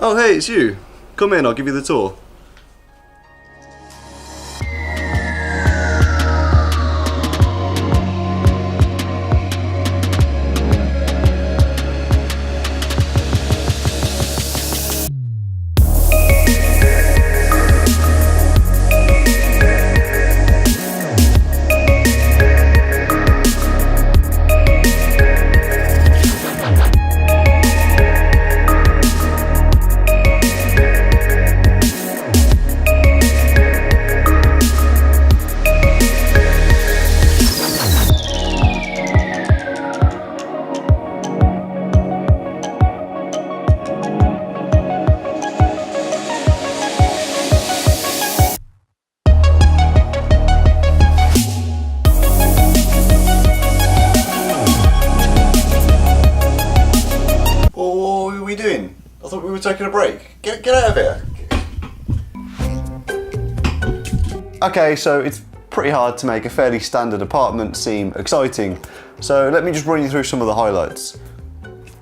Oh hey, it's you. Come in, I'll give you the tour. What were we doing? I thought we were taking a break. Get out of here. Okay, so it's pretty hard to make a fairly standard apartment seem exciting. So let me just run you through some of the highlights.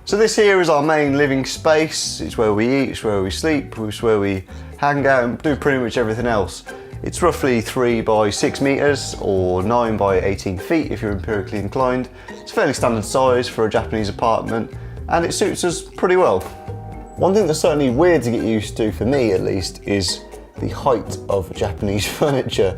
So this here is our main living space. It's where we eat, it's where we sleep, it's where we hang out and do pretty much everything else. It's roughly 3 by 6 meters or 9 by 18 feet if you're empirically inclined. It's a fairly standard size for a Japanese apartment, and it suits us pretty well. One thing that's certainly weird to get used to, for me at least, is the height of Japanese furniture.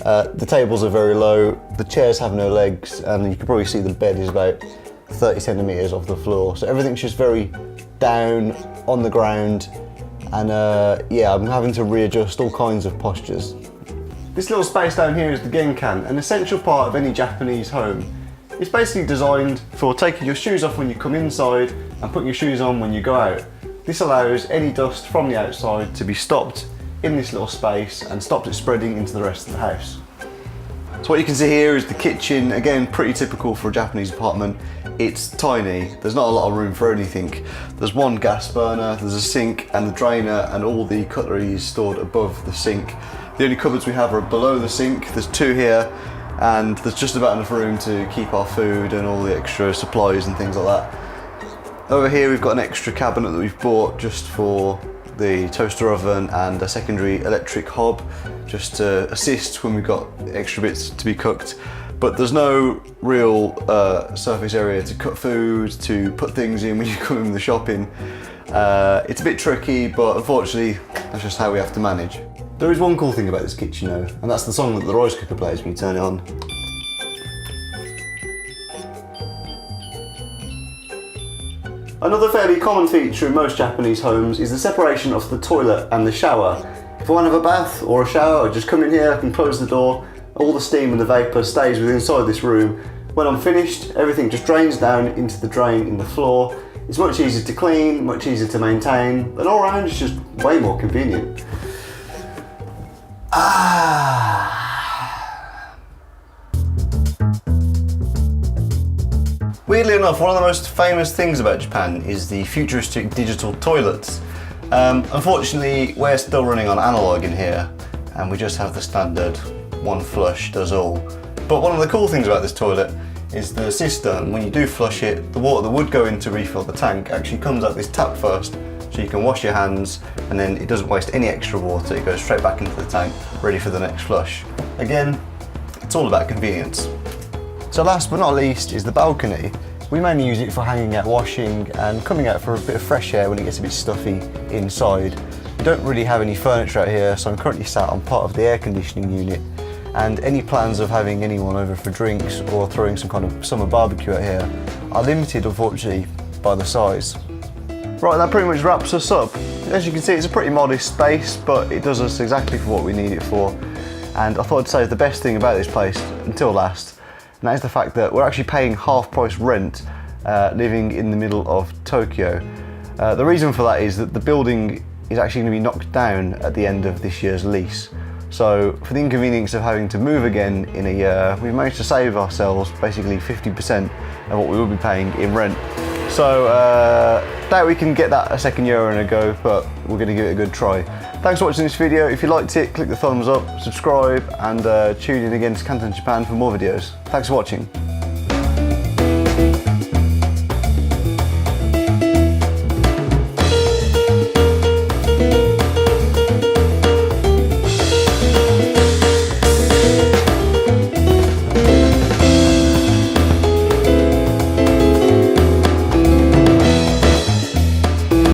The tables are very low, the chairs have no legs, and you can probably see the bed is about 30 centimeters off the floor. So everything's just very down on the ground, and yeah, I'm having to readjust all kinds of postures. This little space down here is the genkan, an essential part of any Japanese home. It's basically designed for taking your shoes off when you come inside and putting your shoes on when you go out. This allows any dust from the outside to be stopped in this little space and stops it spreading into the rest of the house. So what you can see here is the kitchen, again pretty typical for a Japanese apartment. It's tiny, there's not a lot of room for anything. There's one gas burner, there's a sink and the drainer, and all the cutlery is stored above the sink. The only cupboards we have are below the sink. There's 2 here, and there's just about enough room to keep our food and all the extra supplies and things like that. Over here we've got an extra cabinet that we've bought just for the toaster oven and a secondary electric hob, just to assist when we've got extra bits to be cooked. But there's no real surface area to cut food, to put things in when you come in with the shopping. It's a bit tricky, but unfortunately that's just how we have to manage. There is one cool thing about this kitchen though, and that's the song that the rice cooker plays when you turn it on. Another fairly common feature in most Japanese homes is the separation of the toilet and the shower. If I want to have a bath or a shower, I just come in here, I can close the door, all the steam and the vapour stays within inside this room. When I'm finished, everything just drains down into the drain in the floor. It's much easier to clean, much easier to maintain, and all around it's just way more convenient. Weirdly enough, one of the most famous things about Japan is the futuristic digital toilets. Unfortunately, we're still running on analog in here, and we just have the standard one flush does all. But one of the cool things about this toilet is the system. When you do flush it, the water that would go in to refill the tank actually comes out this tap first, so you can wash your hands, and then it doesn't waste any extra water. It goes straight back into the tank, ready for the next flush. Again, it's all about convenience. So last but not least is the balcony. We mainly use it for hanging out washing and coming out for a bit of fresh air when it gets a bit stuffy inside. We don't really have any furniture out here, so I'm currently sat on part of the air conditioning unit, and any plans of having anyone over for drinks or throwing some kind of summer barbecue out here are limited, unfortunately, by the size. Right, that pretty much wraps us up. As you can see, it's a pretty modest space, but it does us exactly for what we need it for. And I thought I'd say the best thing about this place until last, and that is the fact that we're actually paying half price rent living in the middle of Tokyo. The reason for that is that the building is actually going to be knocked down at the end of this year's lease. So for the inconvenience of having to move again in a year, we've managed to save ourselves basically 50% of what we will be paying in rent. So doubt we can get that a second year in a go, but we're going to give it a good try. Thanks for watching this video. If you liked it, click the thumbs up, subscribe, and tune in again to Canton Japan for more videos. Thanks for watching.